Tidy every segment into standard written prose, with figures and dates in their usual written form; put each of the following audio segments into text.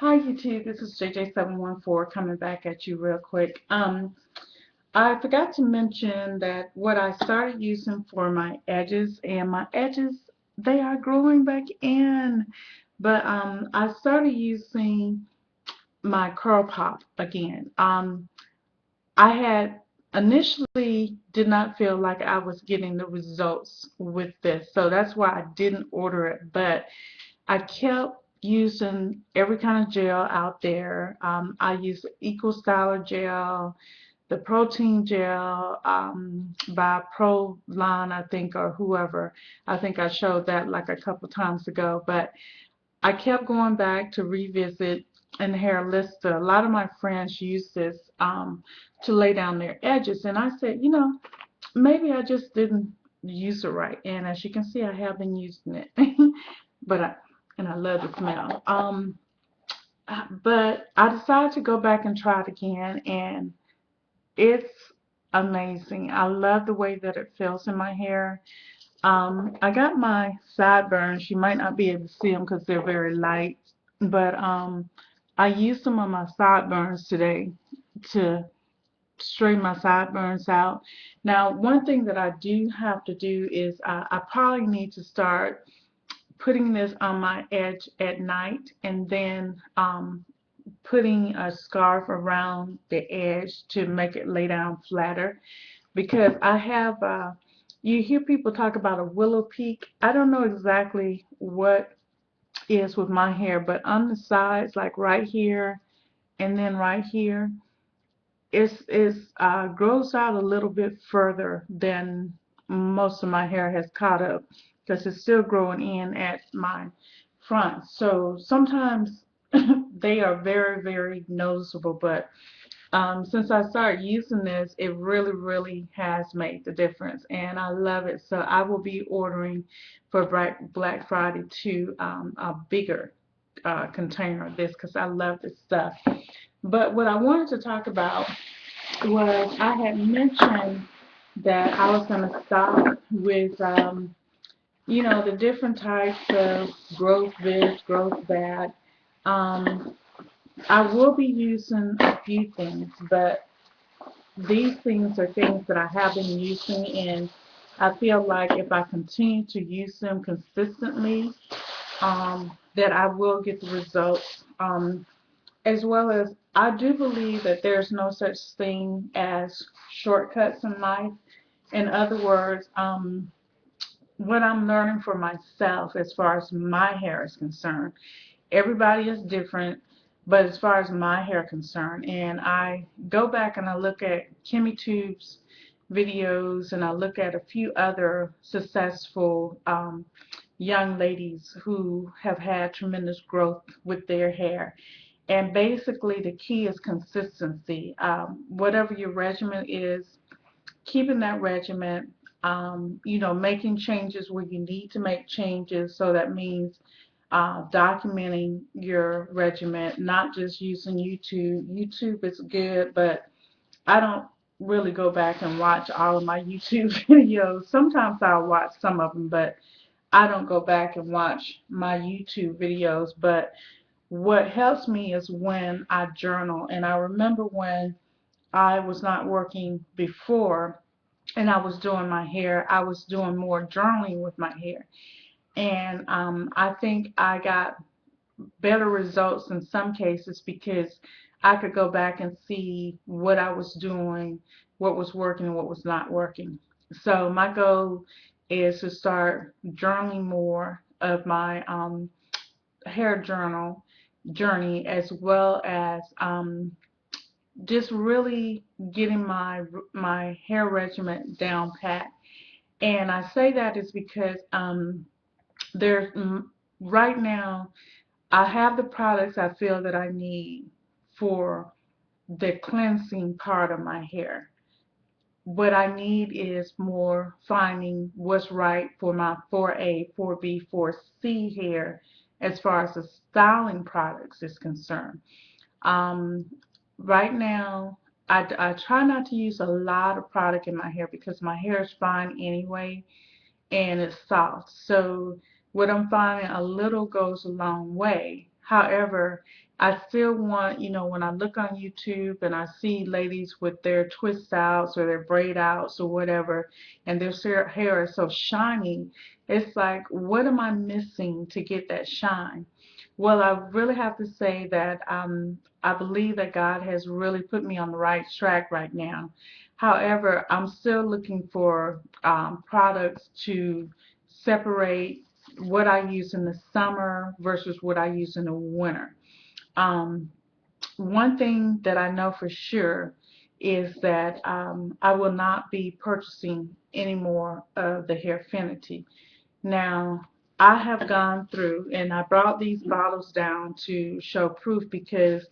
Hi YouTube, this is JJ714 coming back at you real quick. I forgot to mention that what I started using for my edges, and my edges, they are growing back in. But I started using my curl pop again. I had initially did not feel like I was getting the results with this, so that's why I didn't order it. But I kept using every kind of gel out there. I used Eco Styler gel, the protein gel by Proline, I think, or whoever. I think I showed that like a couple times ago, but I kept going back to revisit and hair Lister. A lot of my friends use this to lay down their edges, and I said, maybe I just didn't use it right. And as you can see, I have been using it, but I love the smell. But I decided to go back and try it again, and it's amazing. I love the way that it feels in my hair. I got my sideburns. You might not be able to see them because they're very light, but I used some of my sideburns today to straighten my sideburns out. Now, one thing that I do have to do is I probably need to start putting this on my edge at night, and then putting a scarf around the edge to make it lay down flatter, because I have you hear people talk about a willow peak. I don't know exactly what is with my hair, but on the sides, like right here and then right here, it's grows out a little bit further than most of my hair has caught up, because it's still growing in at my front. So sometimes they are very, very noticeable, but since I started using this, it really, really has made the difference, and I love it. So I will be ordering for Black Friday too, a bigger container of this, because I love this stuff. But what I wanted to talk about was, I had mentioned that I was going to stop with, the different types of growth this, growth that. Um, I will be using a few things, but these things are things that I have been using, and I feel like if I continue to use them consistently, that I will get the results. As well as, I do believe that there's no such thing as shortcuts in life. In other words, what I'm learning for myself as far as my hair is concerned, everybody is different, but as far as my hair concerned, and I go back and I look at Kimmy Tube's videos, and I look at a few other successful young ladies who have had tremendous growth with their hair. And basically, the key is consistency. Whatever your regimen is, keeping that regimen, making changes where you need to make changes. So that means documenting your regimen, not just using YouTube. YouTube is good, but I don't really go back and watch all of my YouTube videos. Sometimes I'll watch some of them, but I don't go back and watch my YouTube videos. But what helps me is when I journal. And I remember when I was not working before and I was doing my hair, I was doing more journaling with my hair. And I think I got better results in some cases, because I could go back and see what I was doing, what was working and what was not working. So my goal is to start journaling more of my hair journal journey, as well as just really getting my hair regimen down pat. And I say that is because there's right now I have the products I feel that I need for the cleansing part of my hair. What I need is more finding what's right for my 4A, 4B, 4C hair as far as the styling products is concerned. Um, right now, I try not to use a lot of product in my hair, because my hair is fine anyway and it's soft. So what I'm finding, a little goes a long way. However, I still want, when I look on YouTube and I see ladies with their twist outs or their braid outs or whatever, and their hair is so shiny, it's like, what am I missing to get that shine? Well, I really have to say that I believe that God has really put me on the right track right now. However, I'm still looking for products to separate what I use in the summer versus what I use in the winter. Um, One thing that I know for sure is that I will not be purchasing any more of the Hairfinity. Now, I have gone through and I brought these bottles down to show proof because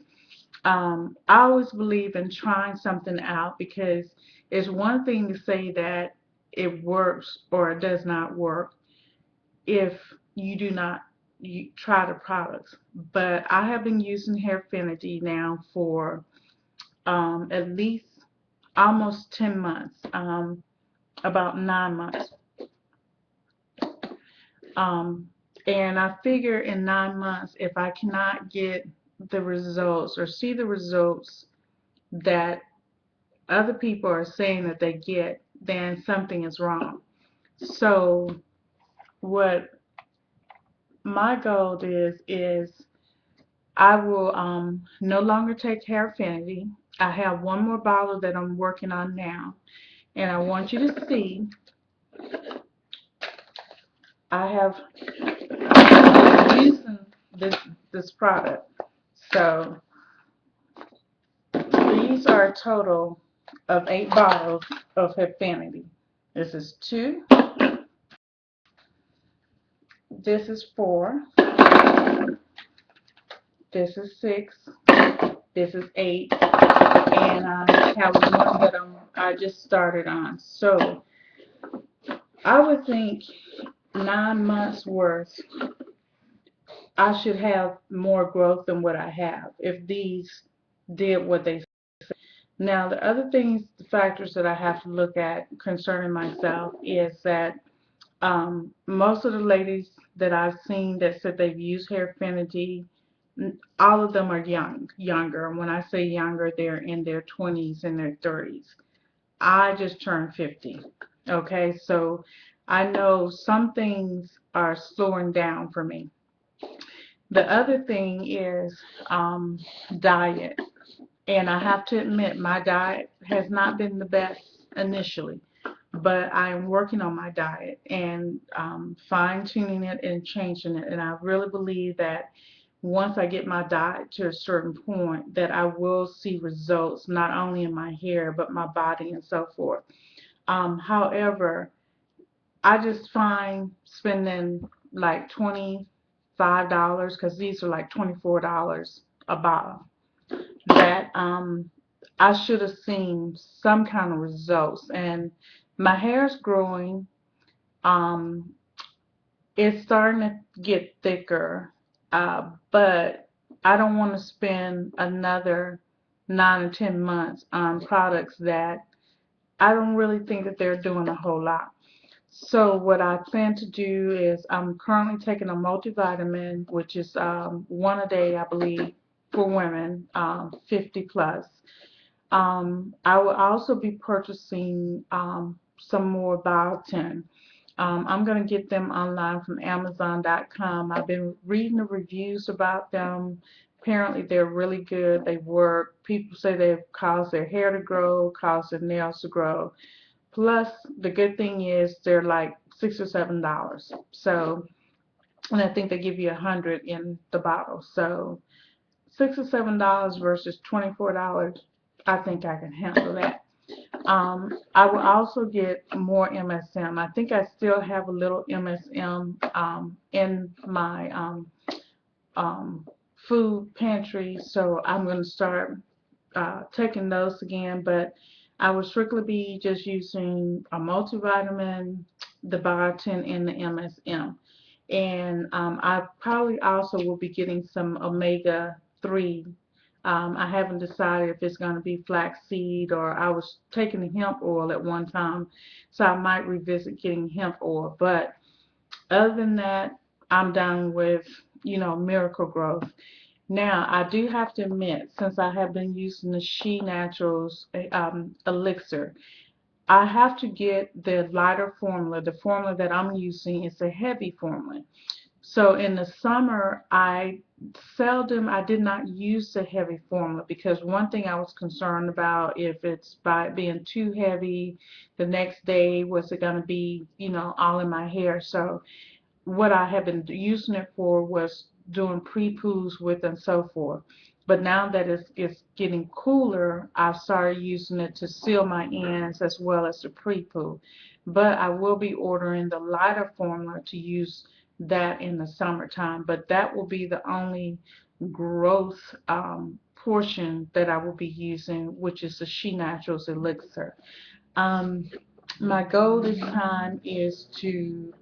I always believe in trying something out, because it's one thing to say that it works or it does not work if you do not try the products. But I have been using Hairfinity now for at least almost 10 months, about 9 months. Um, and I figure in 9 months, if I cannot get the results or see the results that other people are saying that they get, then something is wrong. So what my goal is I will no longer take Hairfinity. I have one more bottle that I'm working on now, and I want you to see I have using this product. So these are a total of 8 bottles of Hairfinity. This is 2. This is 4. This is 6. This is 8. And I have one that I just started on. So I would think 9 months worth, I should have more growth than what I have if these did what they. Now, the other things, the factors that I have to look at concerning myself is that most of the ladies that I've seen that said they've used Hairfinity, all of them are younger. And when I say younger, they're in their 20s and their 30s. I just turned 50. Okay, so I know some things are slowing down for me. The other thing is diet. And I have to admit, my diet has not been the best initially, but I'm working on my diet and fine-tuning it and changing it. And I really believe that once I get my diet to a certain point, that I will see results not only in my hair, but my body and so forth. However, I just find spending like $25, because these are like $24 a bottle, that I should have seen some kind of results. And my hair's growing. Um, it's starting to get thicker, but I don't want to spend another 9 or 10 months on products that I don't really think that they're doing a whole lot. So what I plan to do is I'm currently taking a multivitamin, which is one a day, I believe, for women 50 plus. I will also be purchasing some more Biotin. I'm going to get them online from Amazon.com. I've been reading the reviews about them. Apparently, they're really good. They work. People say they cause their hair to grow, cause their nails to grow. Plus, the good thing is they're like $6 or $7. So, and I think they give you 100 in the bottle. So, $6 or $7 versus $24. I think I can handle that. I will also get more MSM. I think I still have a little MSM in my um, food pantry, so I'm going to start taking those again. But I will strictly be just using a multivitamin, the biotin, and the MSM. And I probably also will be getting some omega-3. I haven't decided if it's going to be flaxseed, or I was taking the hemp oil at one time, so I might revisit getting hemp oil. But other than that, I'm done with Miracle Growth. Now, I do have to admit, since I have been using the Shi-Naturals elixir, I have to get the lighter formula. The formula that I'm using is a heavy formula. So in the summer, I did not use the heavy formula because one thing I was concerned about, if it's by it being too heavy, the next day, was it going to be, all in my hair? So what I have been using it for was doing pre-poos with and so forth. But now that it's getting cooler, I've started using it to seal my ends as well as the pre-poo. But I will be ordering the lighter formula to use that in the summertime. But that will be the only growth portion that I will be using, which is the She-Naturals elixir. Um, my goal this time is to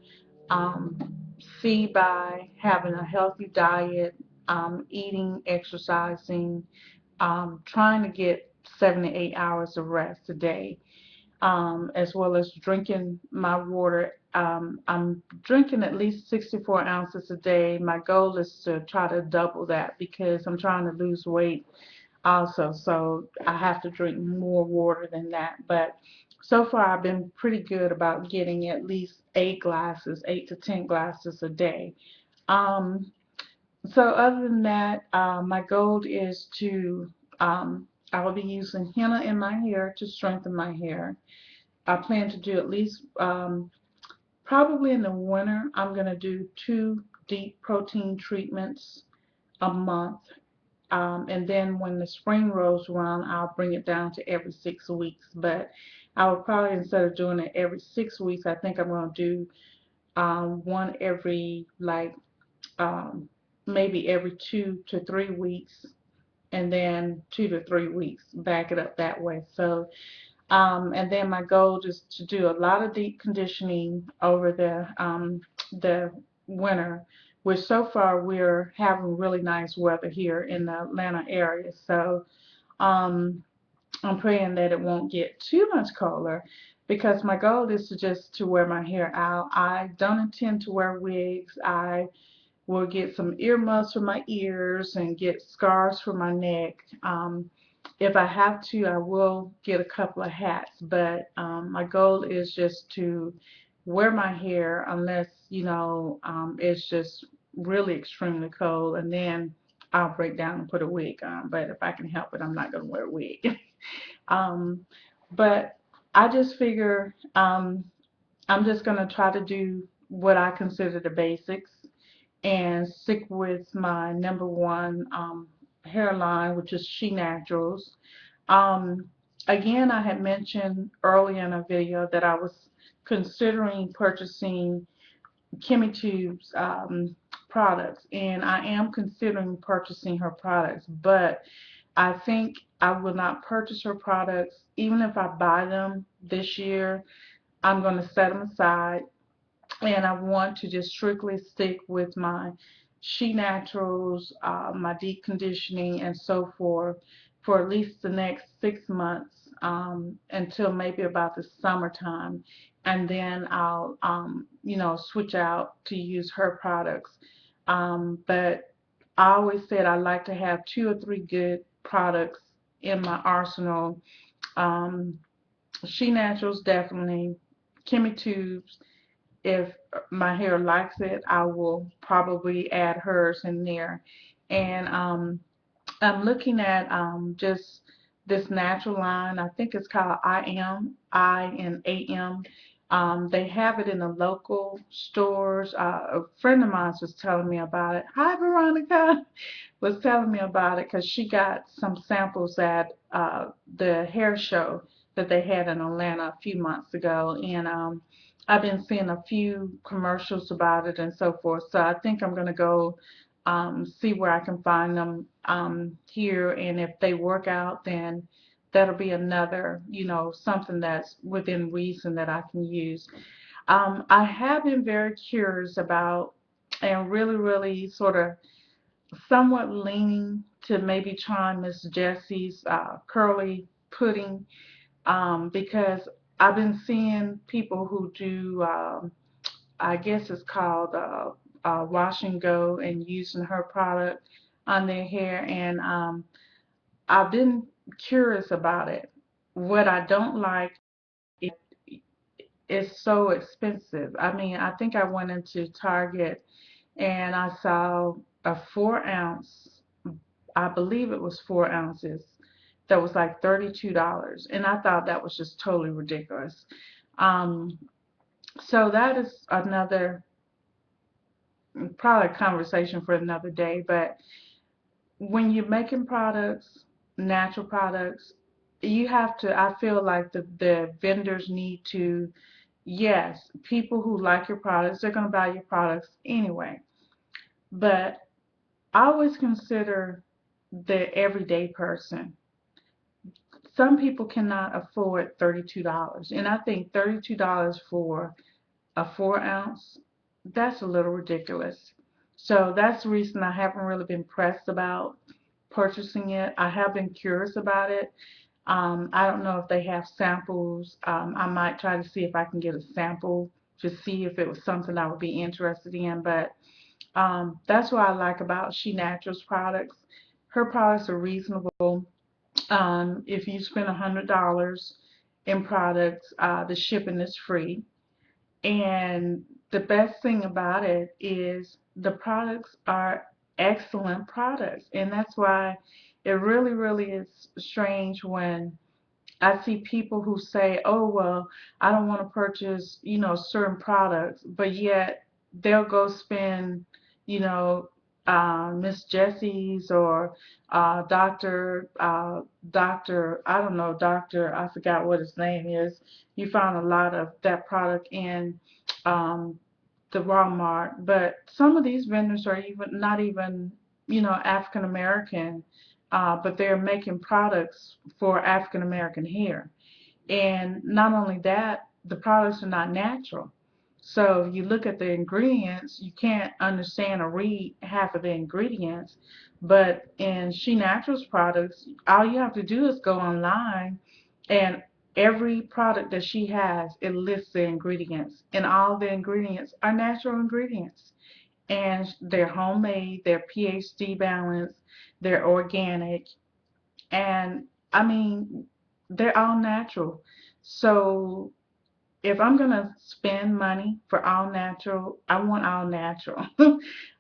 um, see by having a healthy diet, eating, exercising, trying to get 7 to 8 hours of rest a day, as well as drinking my water. I'm drinking at least 64 ounces a day. My goal is to try to double that because I'm trying to lose weight also, so I have to drink more water than that. But so far, I've been pretty good about getting at least 8 glasses, 8 to 10 glasses a day. Um, so other than that, my goal is to I will be using henna in my hair to strengthen my hair. I plan to do at least probably in the winter. I'm going to do 2 deep protein treatments a month. And then when the spring rolls around, I'll bring it down to every 6 weeks. But I will probably, instead of doing it every 6 weeks, I think I'm going to do one every, like, um, maybe every 2 to 3 weeks, and then 2 to 3 weeks, back it up that way. So, and then my goal is to do a lot of deep conditioning over the winter, which so far we're having really nice weather here in the Atlanta area. So I'm praying that it won't get too much colder because my goal is to just to wear my hair out. I don't intend to wear wigs. I will get some earmuffs for my ears and get scarves for my neck. If I have to, I will get a couple of hats, but my goal is just to wear my hair unless, it's just really extremely cold, and then I'll break down and put a wig on. But if I can help it, I'm not going to wear a wig. um, but I just figure I'm just going to try to do what I consider the basics and stick with my number one hairline, which is She-Naturals. Um, Again, I had mentioned earlier in a video that I was considering purchasing Kimmy Tube's products, and I am considering purchasing her products, but I think I will not purchase her products. Even if I buy them this year, I'm going to set them aside, and I want to just strictly stick with my She-Naturals, my deep conditioning, and so forth for at least the next 6 months, until maybe about the summertime, and then I'll switch out to use her products. But I always said I like to have 2 or 3 good products in my arsenal. Um, She-Naturals definitely, Kimmy Tubes, if my hair likes it, I will probably add hers in there. And I'm looking at just this natural line. I think it's called I and AM. They have it in the local stores. A friend of mine was telling me about it. Hi, Veronica. Was telling me about it because she got some samples at the hair show that they had in Atlanta a few months ago, and I've been seeing a few commercials about it and so forth. So I think I'm going to go see where I can find them here, and if they work out, then that'll be another, something that's within reason that I can use. I have been very curious about and really, really sort of somewhat leaning to maybe trying Miss Jessie's curly pudding, because I've been seeing people who do, I guess it's called Wash and Go and using her product on their hair, and I've been curious about it. What I don't like is it's so expensive. I mean, I think I went into Target and I saw a 4 ounce, I believe it was 4 ounces, that was like $32. And I thought that was just totally ridiculous. Um, so that is another, probably a conversation for another day. But when you're making products, natural products, you have to, I feel like the vendors need to, yes, people who like your products, they're going to buy your products anyway. But I always consider the everyday person. Some people cannot afford $32, and I think $32 for a 4 ounce, that's a little ridiculous. So that's the reason I haven't really been pressed about purchasing it. I have been curious about it. I don't know if they have samples. I might try to see if I can get a sample to see if it was something I would be interested in. But that's what I like about Shi-Naturals products. Her products are reasonable. If you spend $100 in products, the shipping is free. And the best thing about it is the products are excellent products. And that's why it really, really is strange when I see people who say, "Oh, well, I don't want to purchase, certain products," but yet they'll go spend, you know, Miss Jessie's or Doctor, I don't know, Doctor, I forgot what his name is. You find a lot of that product in um, the Walmart, but some of these vendors are even not even, African American, but they're making products for African American hair. And not only that, the products are not natural. So if you look at the ingredients, you can't understand or read half of the ingredients. But in She Naturals products, all you have to do is go online, and every product that she has, it lists the ingredients. And all the ingredients are natural ingredients. And they're homemade, they're pH-D balanced, they're organic, and I mean, they're all natural. So if I'm gonna spend money for all natural, I want all natural.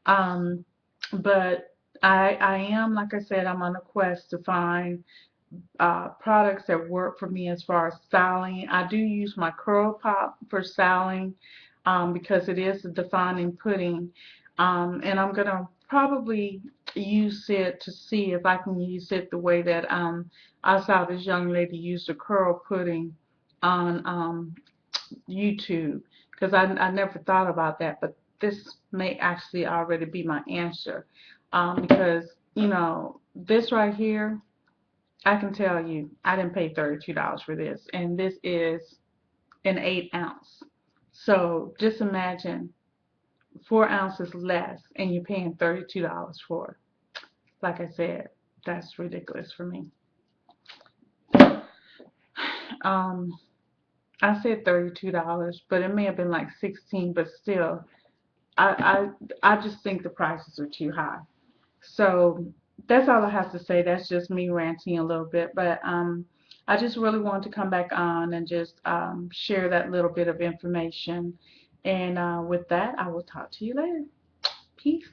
um, but I am, like I said, I'm on a quest to find products that work for me as far as styling. I do use my Curl Pop for styling because it is a defining pudding. And I'm going to probably use it to see if I can use it the way that I saw this young lady use the curl pudding on YouTube, because I never thought about that, but this may actually already be my answer, because this right here, I can tell you, I didn't pay $32 for this, and this is an 8 ounce. So just imagine 4 ounces less, and you're paying $32 for it. Like I said, that's ridiculous for me. Um, I said $32, but it may have been like 16, but still, I just think the prices are too high. So that's all I have to say. That's just me ranting a little bit, but I just really wanted to come back on and just share that little bit of information. And with that, I will talk to you later. Peace.